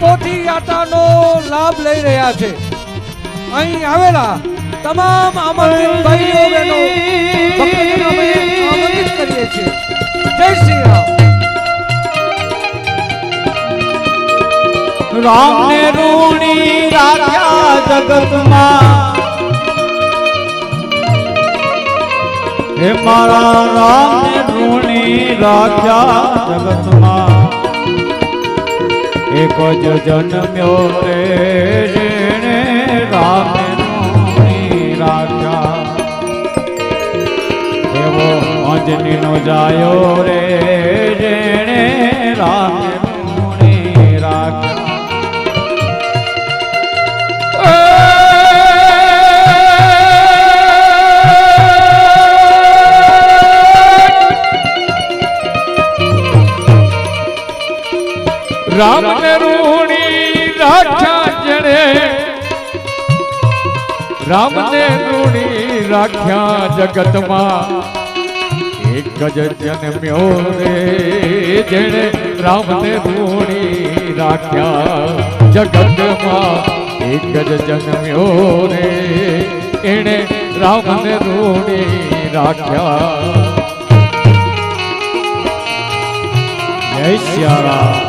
પોથી યાત્રાનો લાભ લઈ રહ્યા છે. અહીં આવેલા તમામ આમંત્રિત ભાઈઓ બહેનો ભક્તજનો અમે આમંત્રિત કરીએ છીએ. જય શ્રી રામ. રામ ને ઋણી રાખ્યા જગતમાં, હે મારા રામ ને ઋણી રાખ્યા જગતમાં. એક જ જન્મ્યો રે જેણે રામ ને ઋણી રાખ્યા. એવો અંજની નો જાયો રે જેણે રામ ને ઋણી રાખ્યા. રામ ને ઋણી રાખ્યા જેણે, રામ ને ઋણી રાખ્યા જગતમાં. એક જ જન્મ્યો રે જેણે રામ ને ઋણી રાખ્યા જગતમાં. એક જ જન્મ્યો રે એણે રામ ને ઋણી રાખ્યા. જય સિયારામ.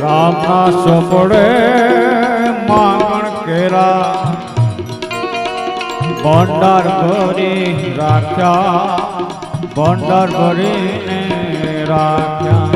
રામના સોપડે માંગણ કેરા, ભંડાર ભરી રાખ્યા, ભંડાર ભરીને રાખ્યા.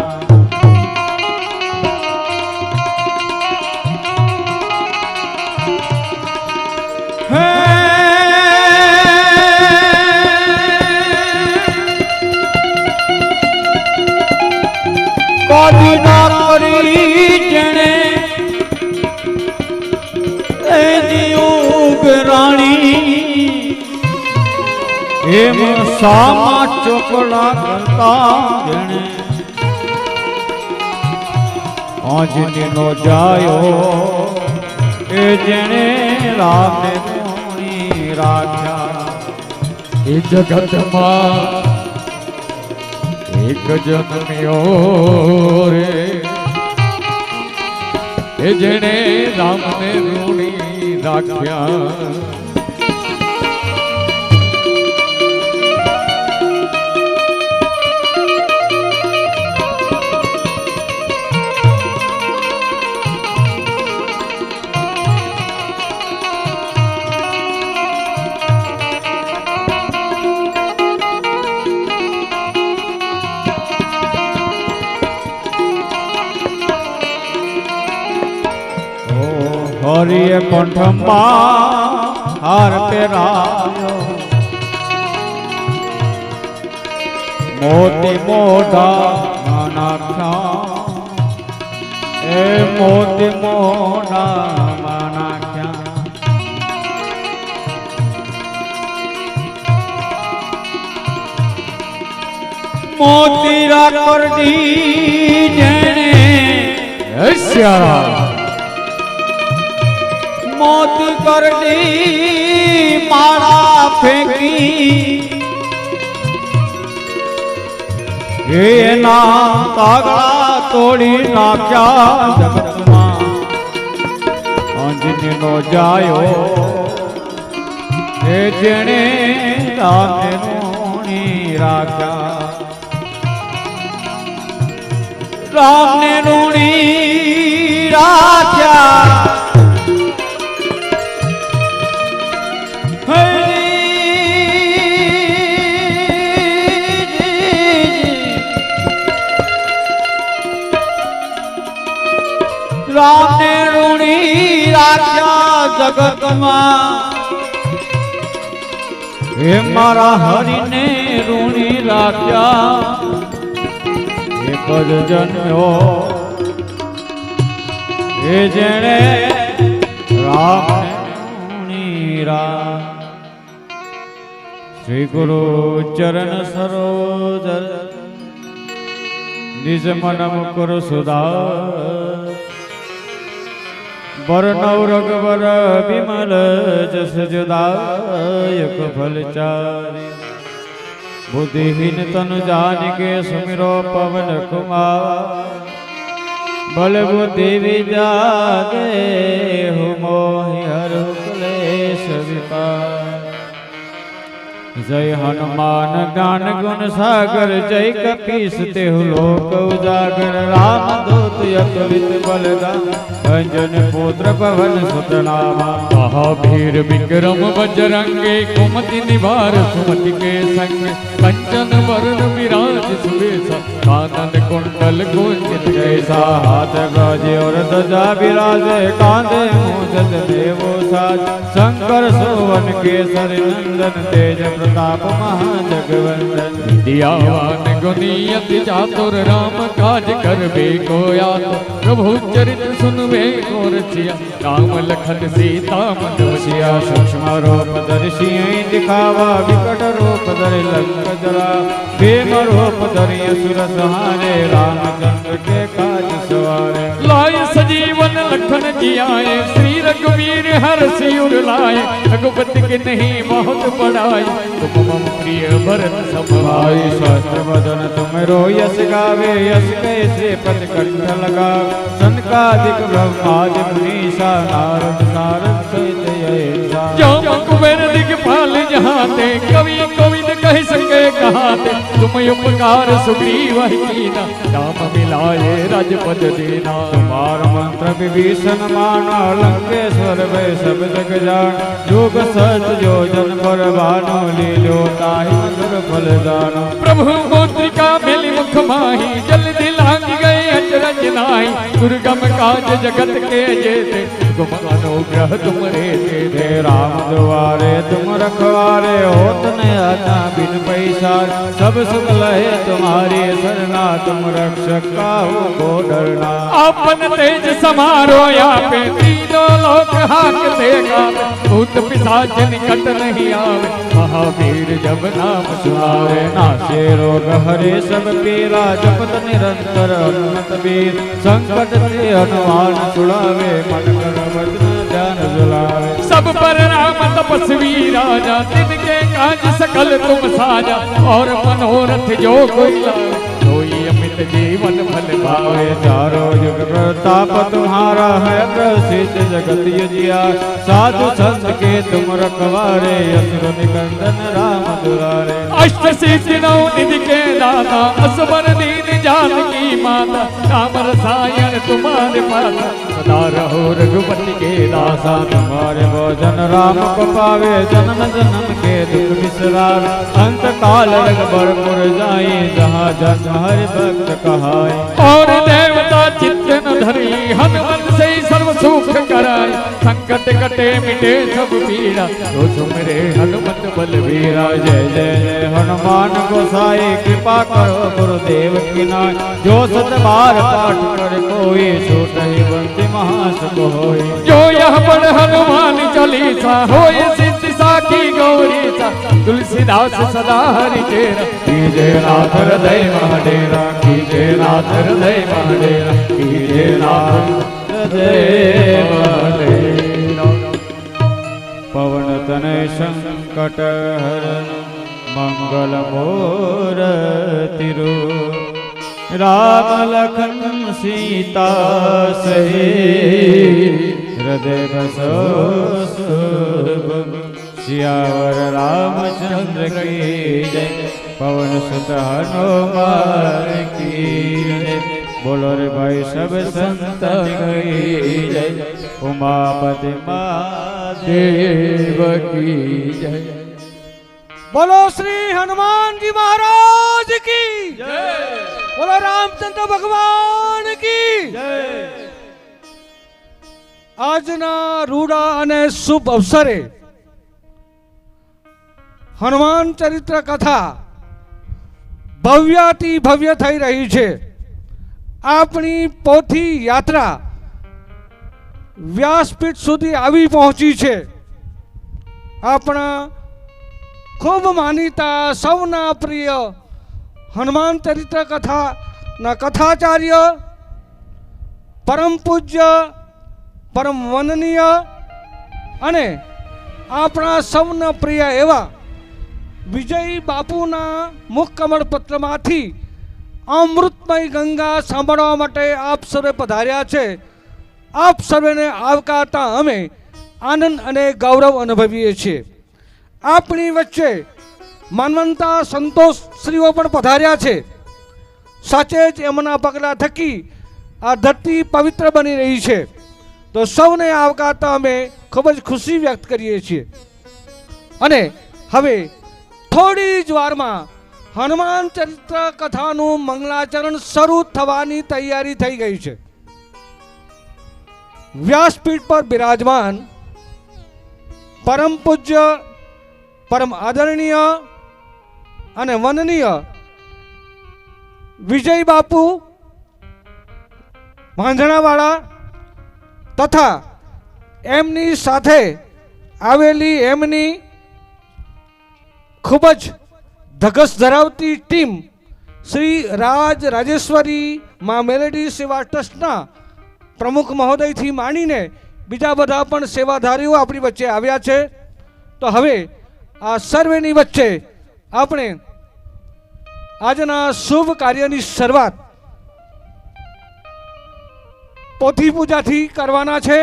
કદી ના કરી જેણે રાણી, એમ સામા ચોકડા કરતા જેણે અંજની નો જાયો એ જેણે રામ ને ઋણી રાખ્યા. એ જગતમાં એક જન્મ્યો રે એ જેણે રામ ને ઋણી રાખ્યા. હરિએ કંઠમાં હાર પહેરાયો, મોતી મોઢા નાખ્યા, એ મોતી મોઢા નાખ્યા. મોતી રાખડી જેણે હસ્યારા, મોતી કરડી માળા ફેંકી, એના તાગડા તોડી નાખ્યા જગતમાં. અંજની નો જાયો એ જેણે રામ ને ઋણી રાખ્યા. રામ ને ઋણી રાખ્યા રામ ને ઋણી રાખ્યા જગતમાં. હે મારા હરિને ઋણી રાખ્યા. એક જ જન્મ્યો એ જેણે રામ ને ઋણી રાખ્યા. શ્રી ગુરુ ચરણ સરોજ નિજ મન મુકુર સુધા બરનવ રગવર વિમલ જસ જુદાયક ફલચારી बुद्धिहीन तनु जान के सुमिरो पवन कुमार बल बुद्धि विजागे हो मोहि हर क्लेश विकार जय हनुमान ज्ञान गुण सागर जय कपीस तेहु लोक उजागर राम दूत अतुलित बलदाम अंजन पुत्र पवन सुत नामा महावीर विक्रम बजरंगे कुमति निवार सुमति के संग कंचन वरण विराज सुबेसा कानन कुंडल कुंचित जैसा हाथ गाजे और ध्वजा विराजे कांधे मूंज देवो साज शंकर सोवन केसरी नंदन तेज प्रताप महाजगवंदन दियावान गुनियति चातुर राम काज करबे को यात प्रभु चरित सुनबे को रचिया राम लखन सीता मन सिया सूक्ष्म रूप दर्शी दिखावा विकट रूप धरि लंक जरा भीम रूप धरि असुर सहारे रामचंद्र के काज सवारे लाए सजीवन लखन जियाए श्री रघुवीर हर सिर लाए रघुपति के नहीं बहुत बड़ाई तुम मम प्रिय भरत भाई समाई सहस्त्र वदन तुम रो यश गावे यश कैसे पद कंठ लगा सनकादिक ब्रह्मादि मुनीसा नारद सारद सहित ऐसा जो कुबेर दिगपाल जहाते कवि कोविद कह सके कहाते तुम उपकार सुग्रीव कीना राम मिलाए राजपद देना तुम्हार मंत्र विभीषण माना लंकेश्वर भय सब जग जान जोग सच जो जन पर भानो लीलो ताहि मधुर फल दानो प्रभु गोत्रिका मिली मुख माही जल्दी लांग गए अचरज नाई दुर्गम काज जगत के जेते तुम अनुग्रह तुमरे हे राम द्वारे तुम रखवारे होत न आना बिन पैसा सब सुख लहे तुम्हारी सरना तुम रक्षक काहू को डरना अपन तेज समारो या पे तीनों लोक हाकते गावे भूत पिशाच निकट नहीं आवे महावीर जब नाम सुनावे नाशे रोग हरे सब पीरा जपत निरंतर हनुमत वीर संकट से हनुमान छुड़ावे मन कर वचन ध्यान जुलावे सब पर राम तपस्वी राजा तिनके काज सकल तुम साजा और मनोरथ जो कोई लावे सोई अमित जीवन फल पावे पावे चारों युग प्रताप तुम्हारा है प्रसिद्ध जगत यजिया साधु संत के तुम रखवारे असुर निकंदन राम दुलारे अष्ट सिद्धि नौ निधि के दाता असबर दीन जानकी माता राम रसायन तुम्हारे पाता सदा रहो रघुपति के दासा दासा तुम्हारे भोजन राम को पावे जन्म जन्म के दुख विसरावे अंत काल रघुबर पुर जाई जहाँ जन्म हरि भक्त कहाई और देवता चित्त न धरी हनुमत से ही सर्व सुख कराई संकट कटे मिटे सब पीड़ा तो सुमरे हनुमत बलवीरा जय जय जय हनुमान गोसाई कृपा करो गुरुदेव की नाय जो सत बार पाठ कर कोई छूट ही बंदी महासुख होई जो यह पढ़ हनुमान चालीसा होय सिद्धि साखी गौरी सा तुलसीदास सदा हरि चेरा कीजे नाथ हृदय महाडेरा कीजे नाथ हृदय महाडेरा कीजे नाथ हृदय महाडेरा पवन तनय संकट हरण मंगल मूर्ति रूप राम लखन सीता सहित हृदय बसो सुख सियावर रामचंद्र की जय पवन सुत हनुमान की जय बोलो रे भाई सब संतन की जय उमापति महादेव की जय बोलो श्री हनुमान जी महाराज की बोलो रामचंद्र भगवान की આજના રૂડા અને શુભ અવસરે હનુમાન ચરિત્ર કથા ભવ્યાતિ ભવ્ય થઈ રહી છે. આપણી પોથી યાત્રા વ્યાસપીઠ સુધી આવી પહોંચી છે. આપણા ખૂબ માનીતા સૌના પ્રિય હનુમાન ચરિત્ર કથાના કથાચાર્ય પરમ પૂજ્ય પરમ વંદનીય અને આપણા સૌના પ્રિય એવા વિજય બાપુના મુખકમળ પત્રમાંથી અમૃતમય ગંગા સાંભળવા માટે આપ સર્વે પધાર્યા છે. આપ સર્વેને આવકારતા અમે આનંદ અને ગૌરવ અનુભવીએ છીએ. આપણી વચ્ચે માનવંતા સંતોષ શ્રીઓ પણ પધાર્યા છે. સાચે જ એમના પગલાં થકી આ ધરતી પવિત્ર બની રહી છે. તો સૌને આવકારતા અમે ખૂબ જ ખુશી વ્યક્ત કરીએ છીએ. અને હવે થોડી જ વારમાં હનુમાન ચરિત્ર કથાનું મંગલાચરણ શરૂ થવાની તૈયારી થઈ ગઈ છે. વ્યાસપીઠ પર બિરાજમાન પરમ પૂજ્ય પરમ આદરણીય અને વંદનીય વિજય બાપુ માંઝણાવાળા તથા એમની સાથે આવેલી એમની ખૂબ જ ધગસ ધરાવતી ટીમ શ્રી રાજેશ્વરી મા મેલેડી સેવા ટ્રસ્ટના પ્રમુખ મહોદયથી માંડીને બીજા બધા પણ સેવાધારીઓ આપણી વચ્ચે આવ્યા છે. તો હવે આ સર્વેની વચ્ચે આપણે આજના શુભ કાર્યની શરૂઆત પોથી પૂજાથી કરવાના છે,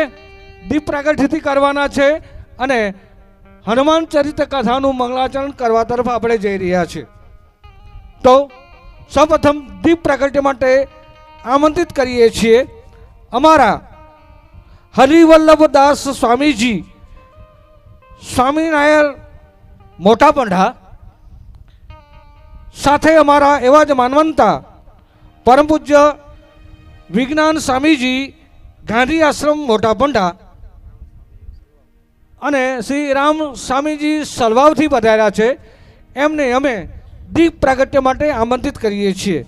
દીપ પ્રાગટ્યથી કરવાના છે અને હનુમાન ચરિત્ર કથાનું મંગલાચરણ કરવા તરફ આપણે જઈ રહ્યા છીએ. તો સૌપ્રથમ દીપ પ્રાગટ્ય માટે આમંત્રિત કરીએ છીએ અમારા હરિવલ્લભદાસ સ્વામીજી સ્વામિનારાયણ મોટા પંડા, સાથે અમારા એવા જ માનવંતા પરમ પૂજ્ય વિજ્ઞાન સ્વામીજી ગાંધી આશ્રમ મોટા પંડા અને શ્રી રામ સ્વામીજી સલવાવથી પધાર્યા છે. એમને અમે દીપ પ્રાગટ્ય માટે આમંત્રિત કરીએ છીએ.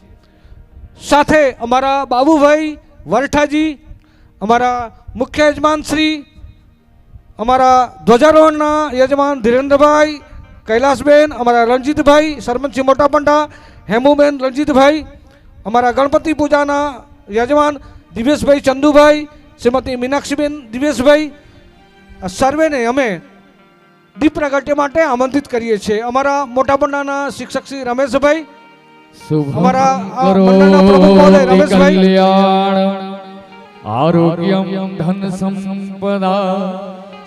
સાથે અમારા બાબુભાઈ વરઠાજી, અમારા મુખ્ય યજમાન શ્રી, અમારા ધ્વજારોહણના યજમાન ધીરેન્દ્રભાઈ, કૈલાસબેન, અમારા રણજીતભાઈ સરપંચી મોટા પંડા, હેમુબેન રણજીતભાઈ, અમારા ગણપતિ પૂજાના યજમાન દિવેશભાઈ ચંદુભાઈ, શ્રીમતી મીનાક્ષીબેન દિવેશભાઈ, સર્વેને અમે દીપ પ્રાગટ્ય માટે આમંત્રિત કરીએ છીએ. અમારા મોટા પંડાના શિક્ષક શ્રી રમેશભાઈ, અમારા મંડળના પ્રમુખ મહોદય રમેશભાઈ, આરોગ્યમ ધન સંપદા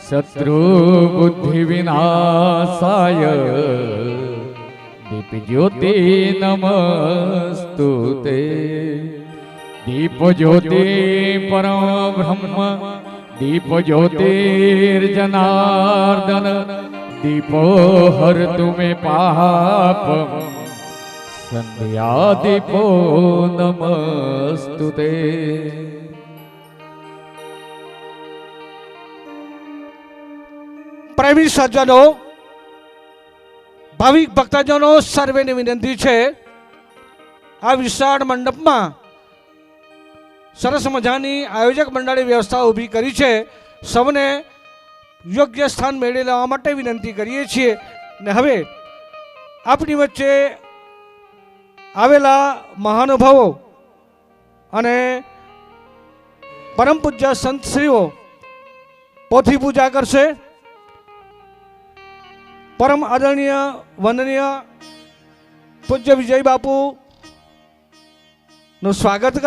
શત્રુ બુદ્ધિ વિનાશાય દીપ જ્યોતિ નમસ્તુતે. દીપ જ્યોતિ પરમ બ્રહ્મ દીપ જ્યોતિર્જનાર્દન દીપો હર તુમે પાપ સંધ્યા દીપો નમસ્તુતે. પ્રેમી સજ્જનો, ભાવિક ભક્તજનો, સર્વેને વિનંતી છે આ વિશાળ મંડપમાં સરસ મજાની આયોજક મંડળે વ્યવસ્થા ઊભી કરી છે. સૌને યોગ્ય સ્થાન મેળવી લેવા માટે વિનંતી કરીએ છીએ. ને હવે આપણી વચ્ચે આવેલા મહાનુભાવો અને પરમ પૂજ્ય સંતશ્રીઓ પોથી પૂજા કરશે. પરમ આદરણીય વંદનીય પૂજ્ય વિજય બાપુ નું સ્વાગત કરશે.